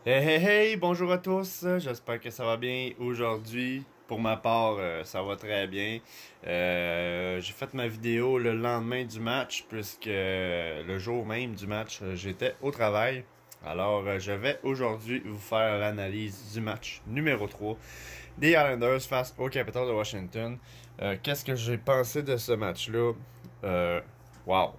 Hey hey hey, bonjour à tous, j'espère que ça va bien aujourd'hui. Pour ma part, ça va très bien. J'ai fait ma vidéo le lendemain du match, puisque le jour même du match, j'étais au travail. Alors, je vais aujourd'hui vous faire l'analyse du match numéro 3 des Islanders face aux Capitals de Washington. Qu'est-ce que j'ai pensé de ce match-là? Euh, wow!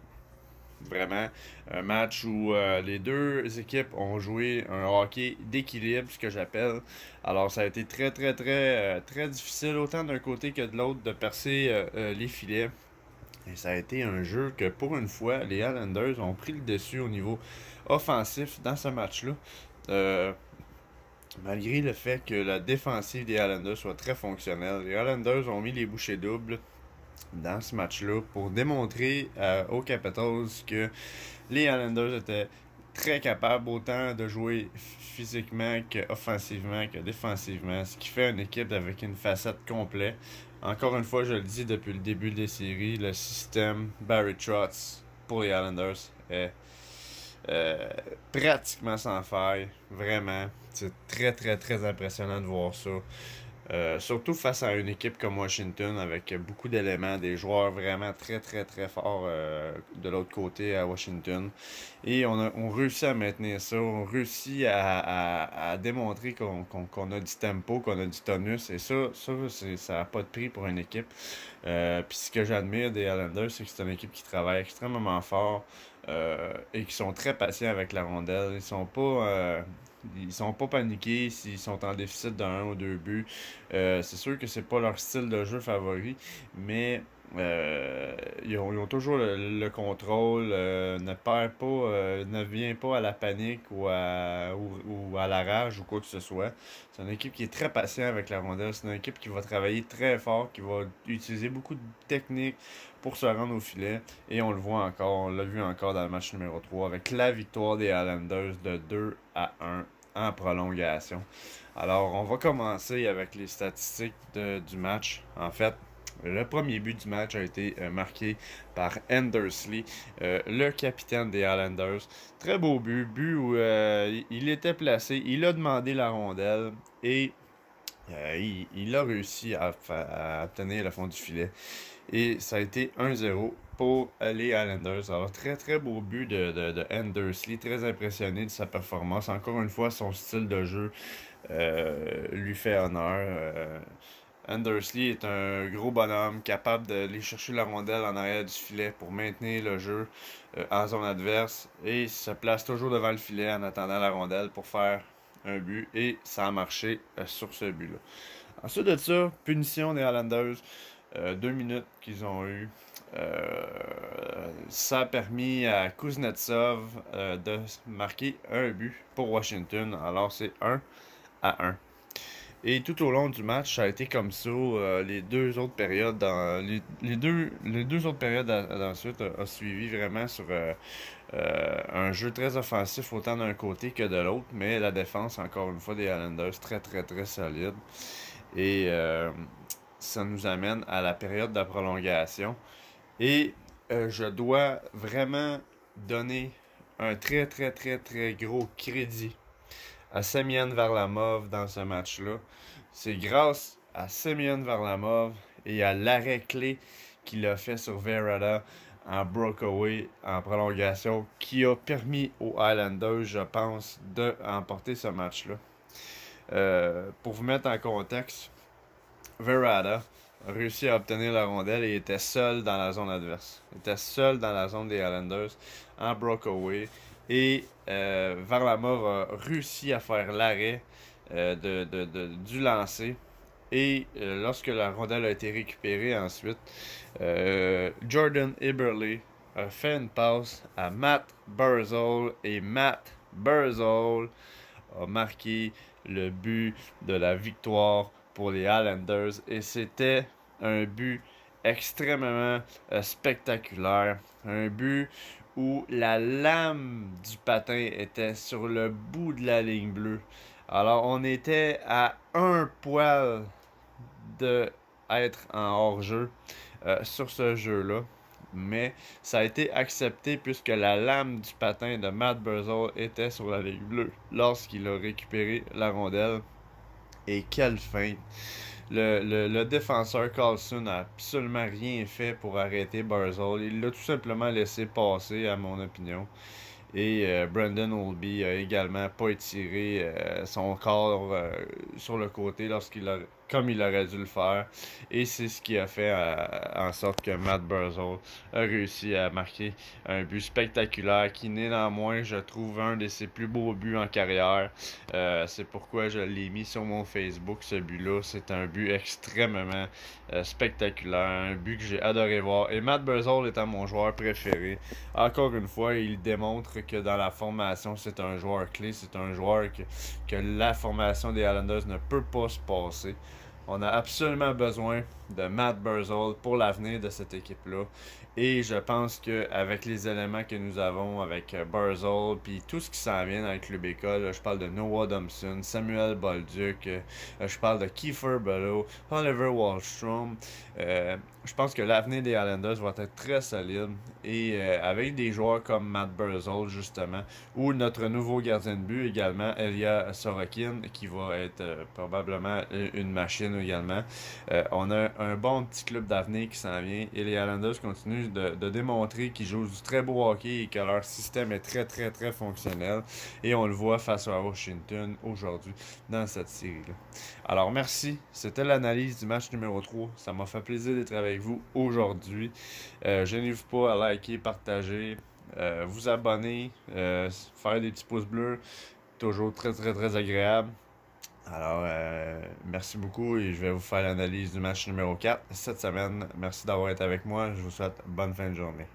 Vraiment, un match où les deux équipes ont joué un hockey d'équilibre, ce que j'appelle. Alors, ça a été très difficile, autant d'un côté que de l'autre, de percer les filets. Et ça a été un jeu que, pour une fois, les Islanders ont pris le dessus au niveau offensif dans ce match-là. Euh, Malgré le fait que la défensive des Islanders soit très fonctionnelle, les Islanders ont mis les bouchées doubles dans ce match-là pour démontrer aux Capitals que les Islanders étaient très capables autant de jouer physiquement qu'offensivement que défensivement, ce qui fait une équipe avec une facette complète. Encore une fois, je le dis depuis le début des séries, le système Barry Trotz pour les Islanders est euh, pratiquement sans faille. Vraiment, c'est très impressionnant de voir ça. Surtout face à une équipe comme Washington avec beaucoup d'éléments, des joueurs vraiment très forts de l'autre côté à Washington. Et on réussit à maintenir ça, on réussit à démontrer qu'on a du tempo, qu'on a du tonus. Et ça n'a pas de prix pour une équipe. Puis ce que j'admire des Islanders, c'est que c'est une équipe qui travaille extrêmement fort et qui sont très patients avec la rondelle. Ils sont pas paniqués s'ils sont en déficit d'un ou deux buts. C'est sûr que c'est pas leur style de jeu favori, mais ils ont toujours le contrôle, ne vient pas à la panique ou à la rage ou quoi que ce soit. C'est une équipe qui est très patiente avec la rondelle. C'est une équipe qui va travailler très fort, qui va utiliser beaucoup de techniques pour se rendre au filet. Et on le voit encore, on l'a vu encore dans le match numéro 3 avec la victoire des Islanders de 2-1 en prolongation. Alors, on va commencer avec les statistiques du match. En fait, le premier but du match a été marqué par Andersley, le capitaine des Islanders. Très beau but où il était placé, il a demandé la rondelle et il a réussi à obtenir le fond du filet. Et ça a été 1-0 pour les Islanders. Alors, très beau but de Andersley. Très impressionné de sa performance. Encore une fois, son style de jeu lui fait honneur. Andersley est un gros bonhomme capable d'aller chercher la rondelle en arrière du filet pour maintenir le jeu en zone adverse et se place toujours devant le filet en attendant la rondelle pour faire un but et ça a marché sur ce but-là. Ensuite de ça, punition des Islanders, 2 minutes qu'ils ont eu. Ça a permis à Kuznetsov de marquer un but pour Washington. Alors c'est 1-1. Et tout au long du match, ça a été comme ça. Les deux autres périodes, les deux autres périodes ensuite a suivi vraiment sur un jeu très offensif autant d'un côté que de l'autre, mais la défense, encore une fois, des Islanders très solide. Et ça nous amène à la période de prolongation. Et je dois vraiment donner un très gros crédit à Semyon Varlamov dans ce match-là. C'est grâce à Semyon Varlamov et à l'arrêt clé qu'il a fait sur Verada en breakaway, en prolongation, qui a permis aux Islanders, je pense, de remporter ce match-là. Pour vous mettre en contexte, Verada a réussi à obtenir la rondelle et était seul dans la zone adverse. Il était seul dans la zone des Islanders en breakaway. Et Varlamov a réussi à faire l'arrêt du lancer. Et lorsque la rondelle a été récupérée ensuite, Jordan Eberle a fait une passe à Matt Barzal. Et Matt Barzal a marqué le but de la victoire pour les Islanders. Et c'était un but extrêmement spectaculaire. Un but où la lame du patin était sur le bout de la ligne bleue. Alors on était à un poil de être en hors-jeu sur ce jeu-là. mais ça a été accepté puisque la lame du patin de Matt Barzal était sur la ligne bleue lorsqu'il a récupéré la rondelle. Et quelle fin! Le défenseur Carlson n'a absolument rien fait pour arrêter Barzal. Il l'a tout simplement laissé passer, à mon opinion. Et Brandon Oldby a également pas étiré son corps sur le côté comme il aurait dû le faire. Et c'est ce qui a fait en sorte que Matt Barzal a réussi à marquer un but spectaculaire qui, néanmoins, je trouve un de ses plus beaux buts en carrière. C'est pourquoi je l'ai mis sur mon Facebook, ce but-là. C'est un but extrêmement spectaculaire, un but que j'ai adoré voir. Et Matt Barzal étant mon joueur préféré, encore une fois, il démontre que dans la formation, c'est un joueur clé, c'est un joueur que la formation des Islanders ne peut pas se passer. On a absolument besoin de Matt Barzal pour l'avenir de cette équipe-là. Et je pense qu'avec les éléments que nous avons, avec Barzal, puis tout ce qui s'en vient dans le club école, je parle de Noah Thompson, Samuel Bolduc, je parle de Kiefer Bellow, Oliver Wahlstrom. Je pense que l'avenir des Islanders va être très solide. Et avec des joueurs comme Matt Barzal, justement, ou notre nouveau gardien de but également, Elia Sorokin, qui va être probablement une machine également. On a un bon petit club d'avenir qui s'en vient et les Islanders continuent de démontrer qu'ils jouent du très beau hockey et que leur système est très très très fonctionnel. Et on le voit face à Washington aujourd'hui dans cette série-là. Alors merci, c'était l'analyse du match numéro 3. Ça m'a fait plaisir d'être avec vous aujourd'hui. Gênez-vous pas à liker, partager, vous abonner, faire des petits pouces bleus. Toujours très très très agréable. Alors, merci beaucoup et je vais vous faire l'analyse du match numéro 4 cette semaine. Merci d'avoir été avec moi. Je vous souhaite bonne fin de journée.